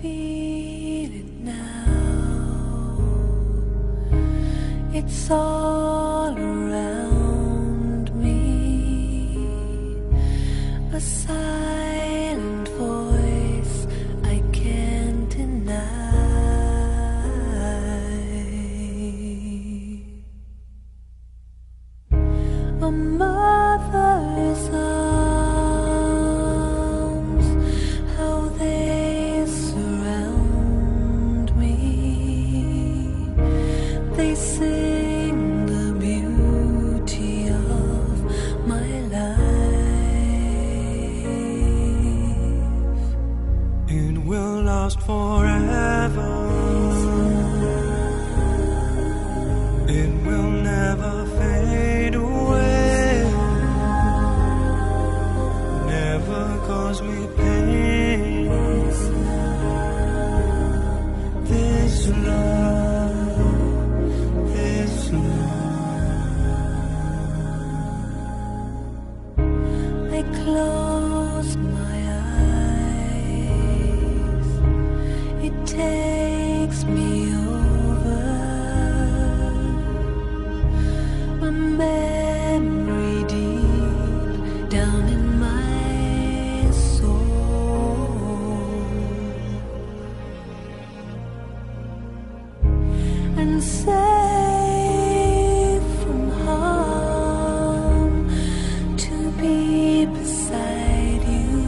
feel it now. It's all around me, a silent voice I can't deny. A mother's arms, how they surround me. They sing the beauty of my life. It will last forever. It will never fade away. Never cause me pain. This love, this love. I close my eyes. It takes me over. A memory deep down in my soul, and safe from harm to be beside you.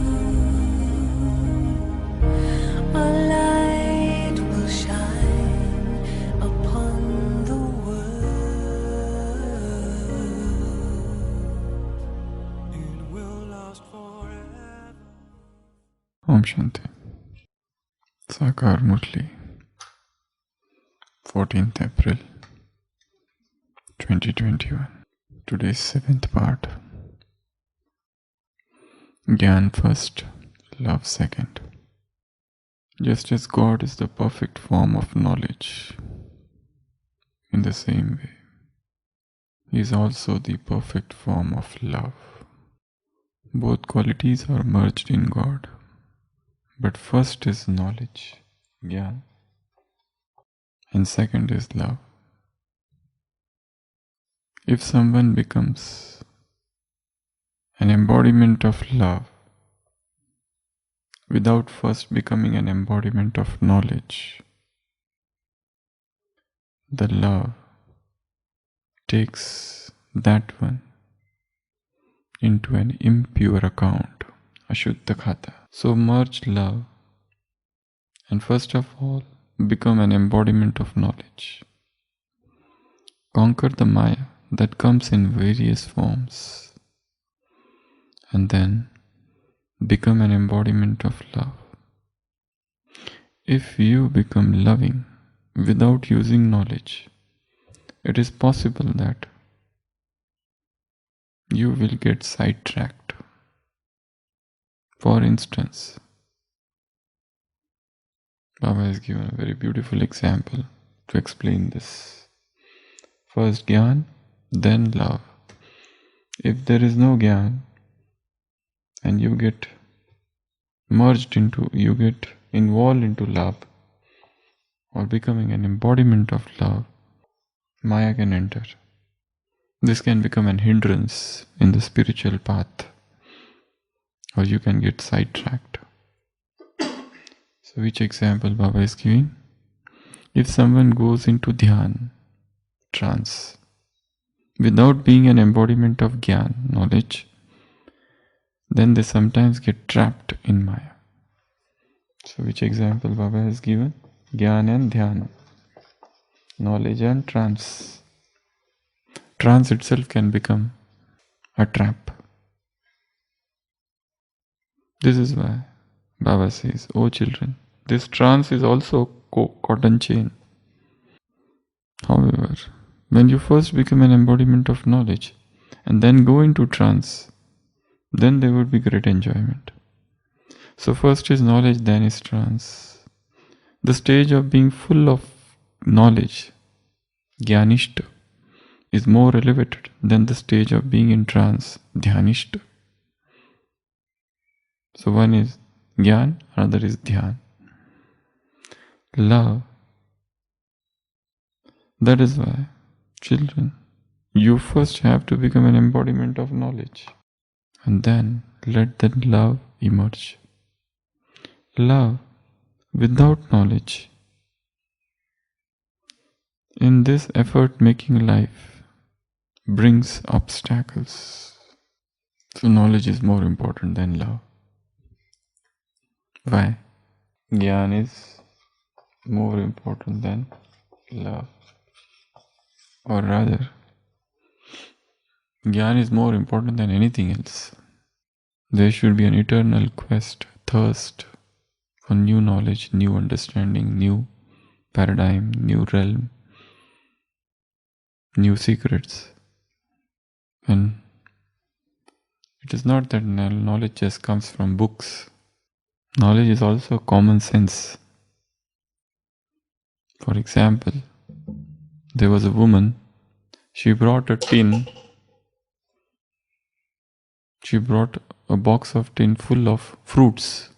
A light will shine upon the world. It will last forever. Om Shanti. Sakar Murli, 14th April 2021. Today's 7th part. Gyan first, love second. Just as God is the perfect form of knowledge, in the same way, He is also the perfect form of love. Both qualities are merged in God. But first is knowledge, Gyan, and second is love. If someone becomes an embodiment of love without first becoming an embodiment of knowledge, the love takes that one into an impure account, Ashuddha Khata. So merge love and first of all become an embodiment of knowledge. Conquer the Maya that comes in various forms and then become an embodiment of love. If you become loving without using knowledge, it is possible that you will get sidetracked. For instance, Baba has given a very beautiful example to explain this. First Gyan, then love. If there is no Gyan and you get involved into love or becoming an embodiment of love, Maya can enter. This can become an hindrance in the spiritual path, or you can get sidetracked. So which example Baba is giving? If someone goes into dhyan, trance, without being an embodiment of Gyan, knowledge, then they sometimes get trapped in Maya. So which example Baba has given? Gyan and dhyana, knowledge and trance. Trance itself can become a trap. This is why Baba says, "O children, this trance is also cotton chain." However, when you first become an embodiment of knowledge and then go into trance, then there would be great enjoyment. So first is knowledge, then is trance. The stage of being full of knowledge, Gyanishta, is more elevated than the stage of being in trance, Dhyanishta. So one is Gyan, another is Dhyan. love. That is why, children, you first have to become an embodiment of knowledge, and then let that love emerge. Love without knowledge. In this effort making life brings obstacles. So knowledge is more important than love. Why? Gyan is more important than love. Or rather, Gyan is more important than anything else. There should be an eternal quest, thirst for new knowledge, new understanding, new paradigm, new realm, new secrets. And it is not that knowledge just comes from books. Knowledge is also common sense. For example, there was a woman, she brought a box of tin full of fruits,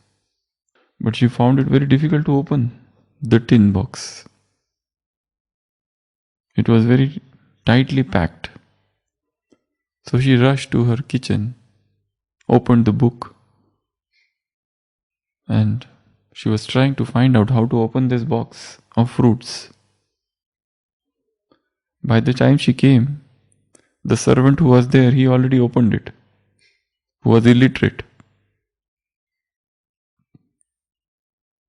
but she found it very difficult to open the tin box. It was very tightly packed. So she rushed to her kitchen, opened the book, and she was trying to find out how to open this box of fruits. By the time she came, the servant who was there, he already opened it, who was illiterate.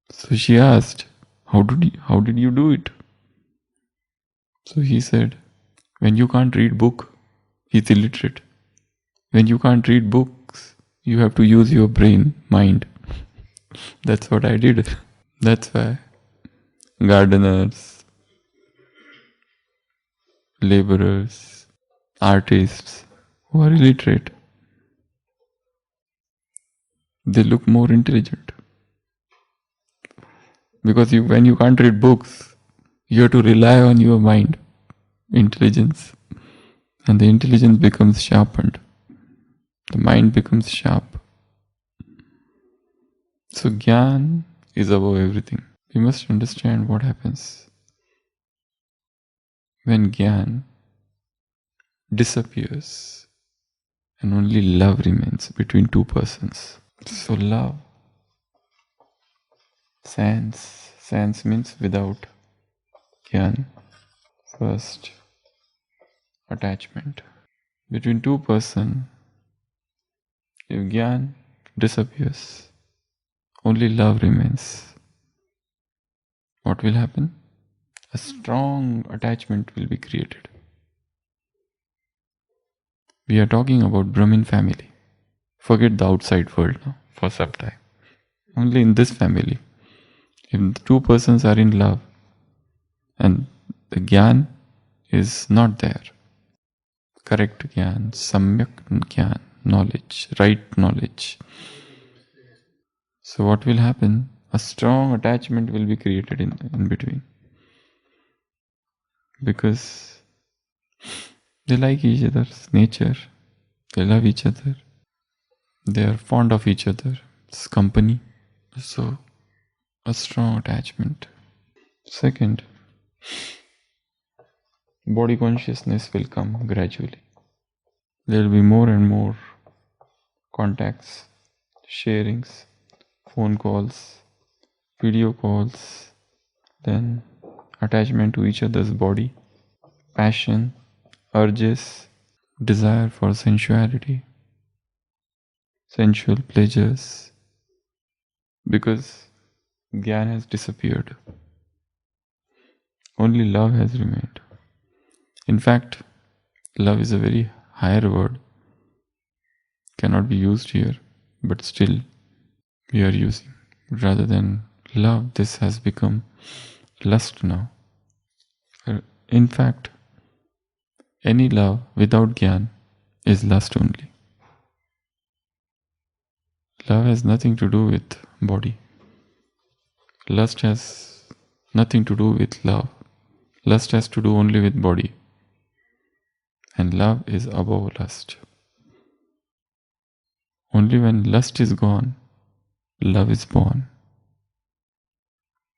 So she asked, how did you do it? So he said, when you can't read book, he's illiterate. When you can't read books, you have to use your brain, mind. That's what I did. That's why gardeners, laborers, artists who are illiterate, they look more intelligent. Because when you can't read books, you have to rely on your mind, intelligence. And the intelligence becomes sharpened. The mind becomes sharp. So Gyan is above everything. We must understand what happens when Gyan disappears and only love remains between two persons. So love, sans means without Gyan. First, attachment. Between two persons, if Gyan disappears, only love remains. What will happen? A strong attachment will be created. We are talking about Brahmin family. Forget the outside world now for some time. Only in this family, if the two persons are in love and the Gyan is not there, correct Gyan, samyak Gyan, knowledge, right knowledge. So what will happen? A strong attachment will be created in between. Because they like each other's nature. They love each other. They are fond of each other. It's company. So a strong attachment. Second, body consciousness will come gradually. There will be more and more contacts, sharings, phone calls, video calls, then attachment to each other's body, passion, urges, desire for sensuality, sensual pleasures, because Gyan has disappeared. Only love has remained. In fact, love is a very higher word, cannot be used here, but still we are using. Rather than love, this has become lust now. In fact, any love without Gyan is lust only. Love has nothing to do with body. Lust has nothing to do with love. Lust has to do only with body. And love is above lust. Only when lust is gone, love is born.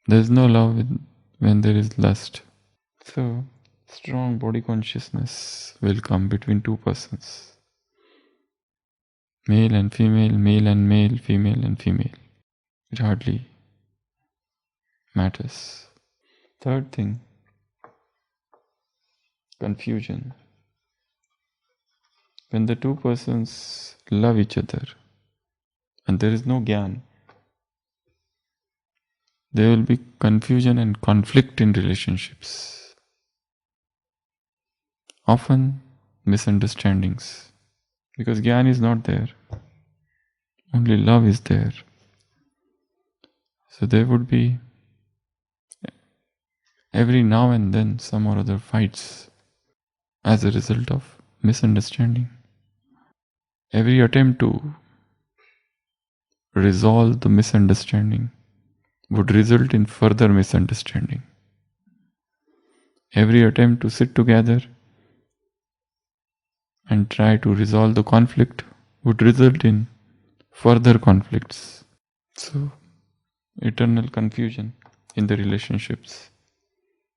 There is no love when there is lust. So, strong body consciousness will come between two persons. Male and male, female and female. It hardly matters. Third thing, confusion. When the two persons love each other and there is no gyan, there will be confusion and conflict in relationships. Often misunderstandings. Because gyan is not there. Only love is there. So there would be every now and then some or other fights as a result of misunderstanding. Every attempt to resolve the misunderstanding would result in further misunderstanding. Every attempt to sit together and try to resolve the conflict would result in further conflicts. So, eternal confusion in the relationships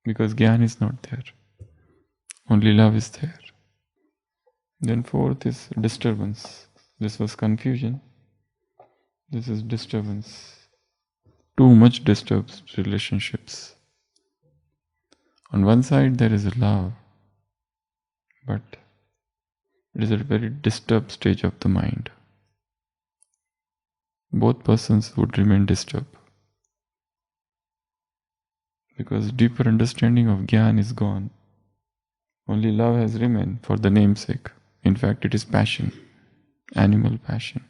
because Gyan is not there. Only love is there. Then fourth is disturbance. This was confusion. This is disturbance. Too much disturbs relationships. On one side there is love, but it is a very disturbed stage of the mind. Both persons would remain disturbed because deeper understanding of Gyan is gone. Only love has remained for the namesake. In fact, it is passion, animal passion.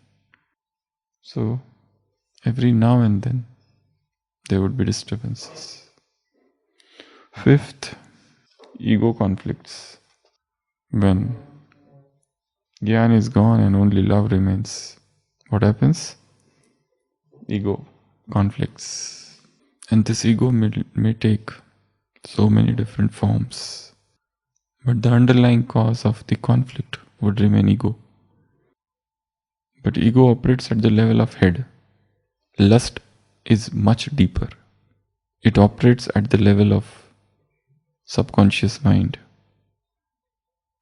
So, every now and then, there would be disturbances. Fifth, ego conflicts. When Gyan is gone and only love remains, what happens? Ego conflicts. And this ego may take so many different forms. But the underlying cause of the conflict would remain ego. But ego operates at the level of head. Lust is much deeper. It operates at the level of subconscious mind.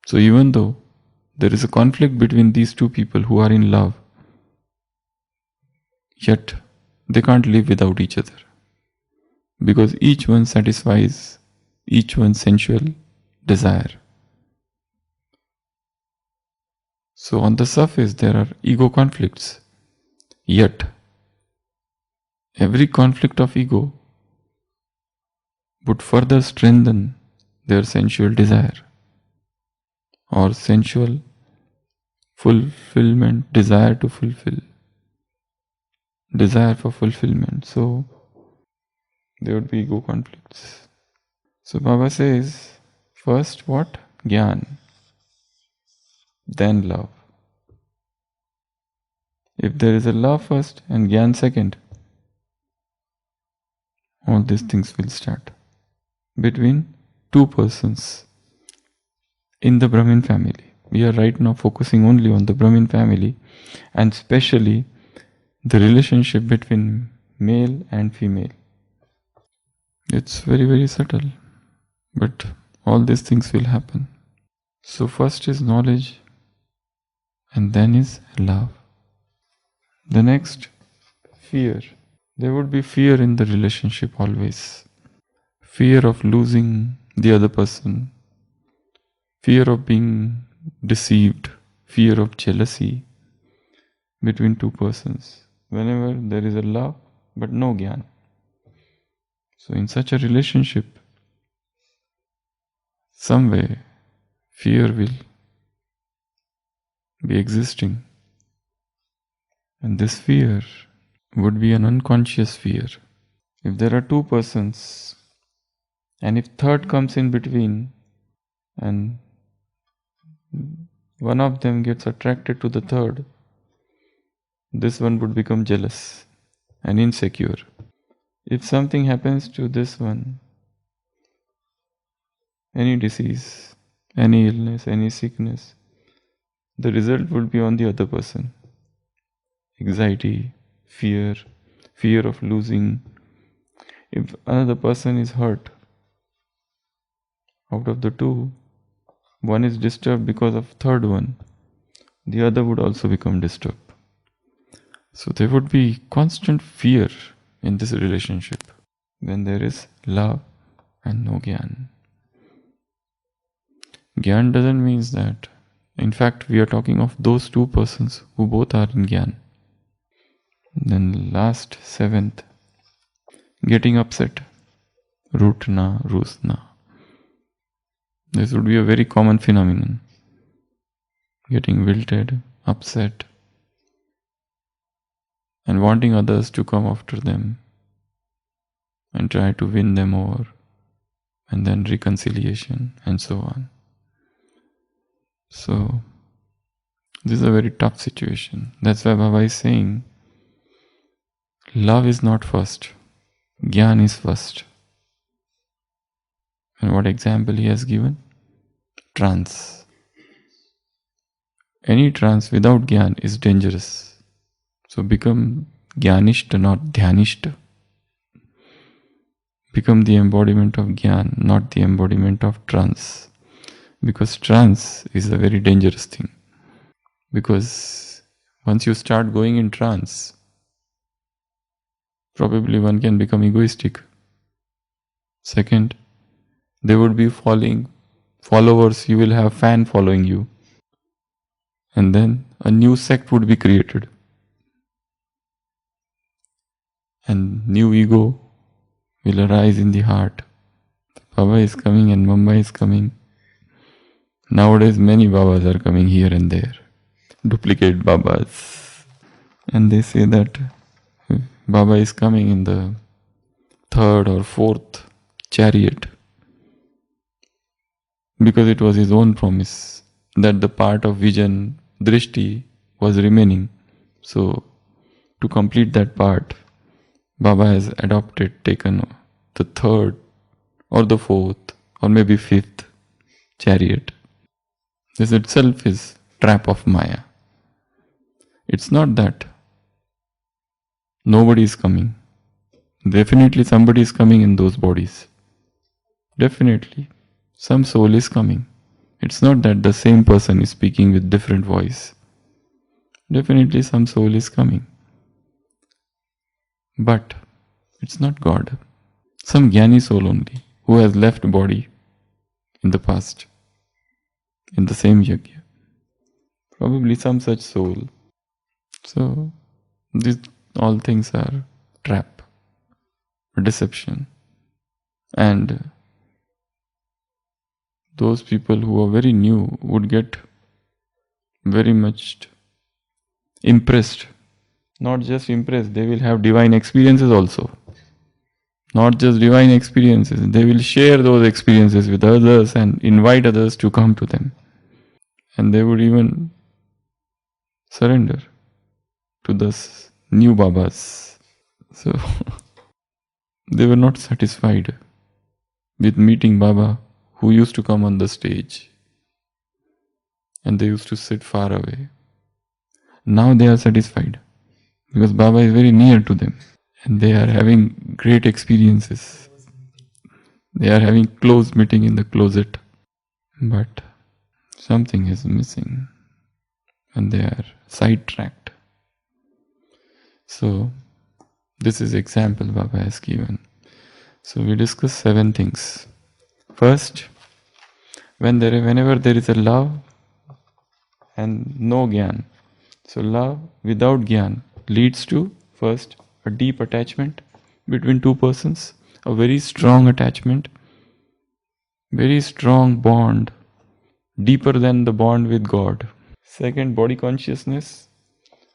So even though there is a conflict between these two people who are in love, yet they can't live without each other. Because each one satisfies each one's sensual desire. So on the surface there are ego conflicts, yet every conflict of ego would further strengthen their sensual desire or sensual fulfillment, desire to fulfill, desire for fulfillment. So there would be ego conflicts. So Baba says, first what? Gyan. Then love. If there is a love first and Gyan second, all these things will start between two persons in the Brahmin family. We are right now focusing only on the Brahmin family and especially the relationship between male and female. It's very, very subtle, but all these things will happen. So first is knowledge and then is love. The next, fear. There would be fear in the relationship always. Fear of losing the other person. Fear of being deceived. Fear of jealousy between two persons. Whenever there is a love but no Gyan. So in such a relationship, some way fear will be existing. And this fear would be an unconscious fear. If there are two persons and if third comes in between and one of them gets attracted to the third, this one would become jealous and insecure. If something happens to this one, any disease, any illness, any sickness, the result would be on the other person. Anxiety, fear of losing. If another person is hurt, out of the two, one is disturbed because of third one, the other would also become disturbed. So there would be constant fear in this relationship when there is love and no Gyan. Gyan doesn't mean that. In fact, we are talking of those two persons who both are in Gyan. Then last, seventh, getting upset. Rutna, Rusna. This would be a very common phenomenon. Getting wilted, upset, and wanting others to come after them and try to win them over, and then reconciliation and so on. So, this is a very tough situation. That's why Baba is saying, love is not first, Gyan is first. And what example he has given? Trance. Any trance without Gyan is dangerous. So become Gyanishta, not Dhyanishta. Become the embodiment of Gyan, not the embodiment of trance. Because trance is a very dangerous thing. Because once you start going in trance, probably one can become egoistic. Second, there would be followers, you will have fan following you. And then a new sect would be created. And new ego will arise in the heart. Baba is coming and Mamba is coming. Nowadays many Babas are coming here and there. Duplicate Babas. And they say that Baba is coming in the third or fourth chariot. Because it was his own promise that the part of vision, drishti, was remaining. So, to complete that part, Baba has taken the third or the fourth or maybe fifth chariot. This itself is trap of Maya. It's not that nobody is coming. Definitely somebody is coming in those bodies. Definitely. Some soul is coming. It's not that the same person is speaking with different voice. Definitely some soul is coming. But it's not God. Some Jnani soul only, who has left body in the past, in the same yajna. Probably some such soul. So, these all things are trap, deception. And those people who are very new would get very much impressed. Not just impressed, they will have divine experiences also. Not just divine experiences, they will share those experiences with others and invite others to come to them. And they would even surrender to those new Babas. So, they were not satisfied with meeting Baba who used to come on the stage. And they used to sit far away. Now they are satisfied because Baba is very near to them. And they are having great experiences. They are having close meeting in the closet. But something is missing. And they are sidetracked. So, this is example Baba has given. So, we discuss 7 things. First, whenever there is a love and no Gyan. So, love without Gyan leads to, first, a deep attachment between two persons, a very strong attachment, very strong bond, deeper than the bond with God. Second, body consciousness,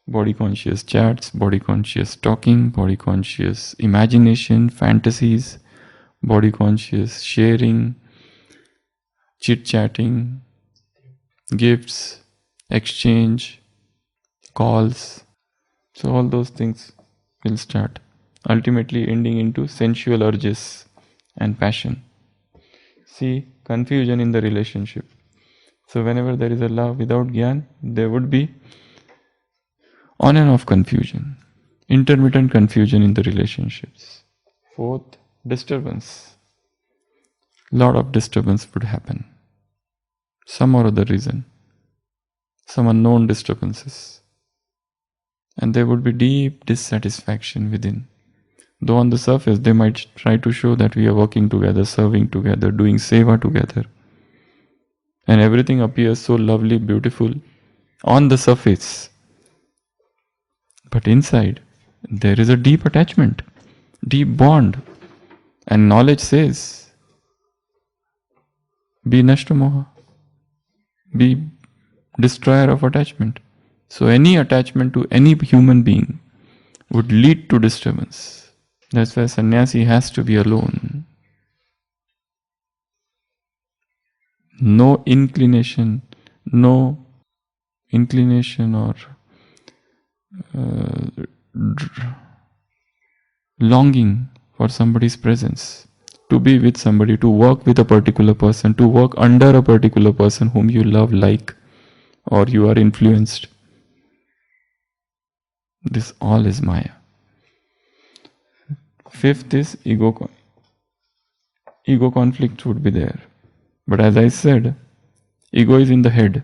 body conscious chats, body conscious talking, body conscious imagination, fantasies, body conscious sharing, chit-chatting, gifts, exchange, calls. So all those things will start, ultimately ending into sensual urges and passion. See, confusion in the relationship. So whenever there is a love without Gyan, there would be on and off confusion, intermittent confusion in the relationships. Fourth, disturbance. Lot of disturbance would happen. Some or other reason. Some unknown disturbances. And there would be deep dissatisfaction within. Though on the surface they might try to show that we are working together, serving together, doing seva together. And everything appears so lovely, beautiful on the surface. But inside, there is a deep attachment, deep bond. And knowledge says, be nashtamoha, be destroyer of attachment. So any attachment to any human being would lead to disturbance. That's why sannyasi has to be alone. No inclination or longing for somebody's presence, to be with somebody, to work with a particular person, to work under a particular person whom you love, like, or you are influenced. This all is Maya. Fifth is ego conflict would be there. But as I said, ego is in the head.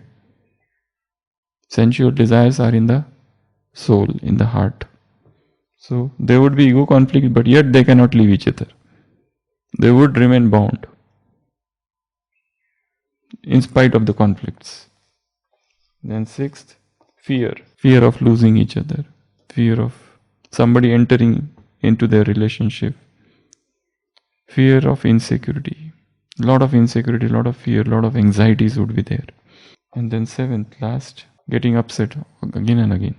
Sensual desires are in the soul, in the heart. So there would be ego conflict, but yet they cannot leave each other. They would remain bound in spite of the conflicts. Then sixth, fear. Fear of losing each other. Fear of somebody entering into their relationship. Fear of insecurity. Lot of insecurity, lot of fear, lot of anxieties would be there. And then seventh, last, getting upset again and again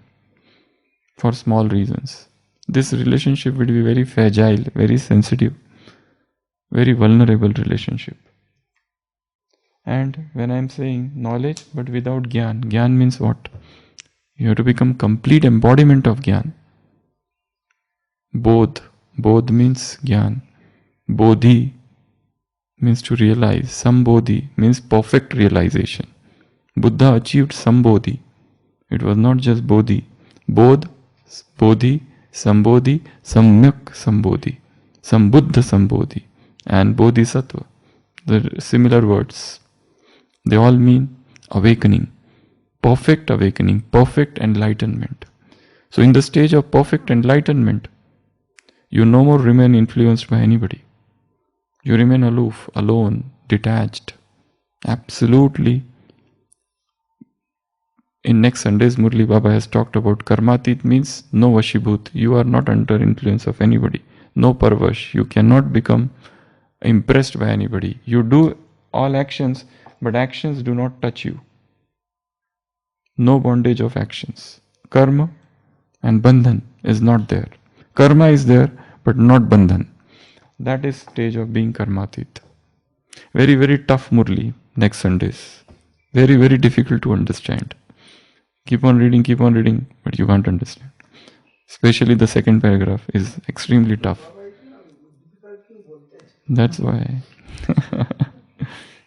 for small reasons. This relationship will be very fragile, very sensitive, very vulnerable relationship. And when I am saying knowledge but without gyan, gyan means what? You have to become complete embodiment of gyan. Bodh means gyan. Bodhi means to realize. Sambodhi means perfect realization. Buddha achieved Sambodhi. It was not just Bodhi. Bodh, Bodhi, Sambodhi, Samyak Sambodhi, Sambuddha Sambodhi, and Bodhisattva. The similar words. They all mean awakening, perfect enlightenment. So in the stage of perfect enlightenment, you no more remain influenced by anybody. You remain aloof, alone, detached, absolutely. In next Sunday's Murli, Baba has talked about karmatit means no vashibhut. You are not under influence of anybody. No parvash. You cannot become impressed by anybody. You do all actions, but actions do not touch you. No bondage of actions. Karma and bandhan is not there. Karma is there, but not bandhan. That is stage of being karmatit. Very, very tough Murli next Sundays. Very, very difficult to understand. Keep on reading, but you can't understand. Especially the second paragraph is extremely tough. That's why.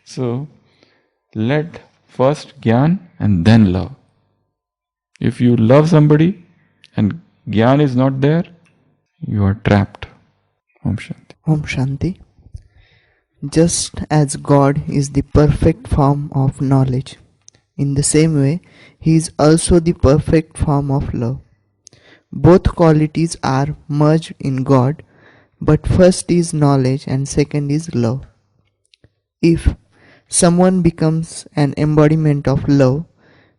So, let first gyan and then love. If you love somebody and gyan is not there, you are trapped. Om Shanti. Om Shanti. Just as God is the perfect form of knowledge, in the same way, He is also the perfect form of love. Both qualities are merged in God, but first is knowledge and second is love. If someone becomes an embodiment of love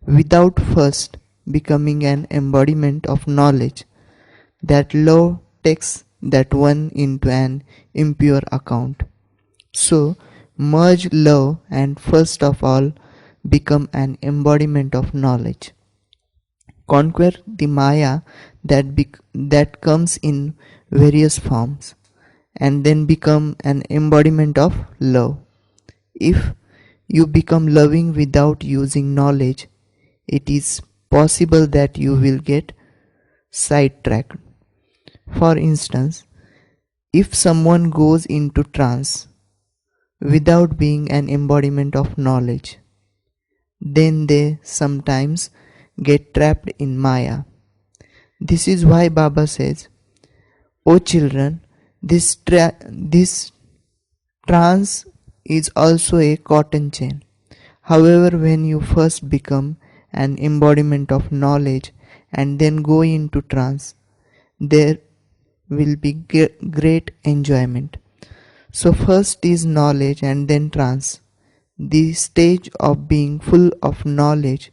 without first becoming an embodiment of knowledge, that love takes that one into an impure account. So, merge love and first of all become an embodiment of knowledge. Conquer the Maya that comes in various forms, and then become an embodiment of love. If you become loving without using knowledge, it is possible that you will get sidetracked. For instance, if someone goes into trance without being an embodiment of knowledge, then they sometimes get trapped in Maya. This is why Baba says, O children, This trance is also a cotton chain. However, when you first become an embodiment of knowledge and then go into trance, there will be great enjoyment. So, first is knowledge and then trance. The stage of being full of knowledge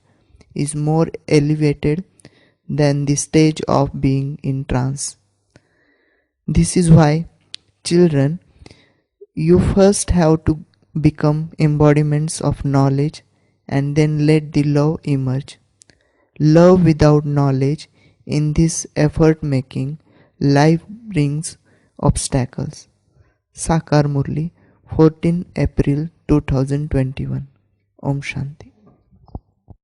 is more elevated than the stage of being in trance. This is why, children, you first have to become embodiments of knowledge and then let the love emerge. Love without knowledge, in this effort making, life brings obstacles. Sakar Murli, 14 April 2021. Om Shanti.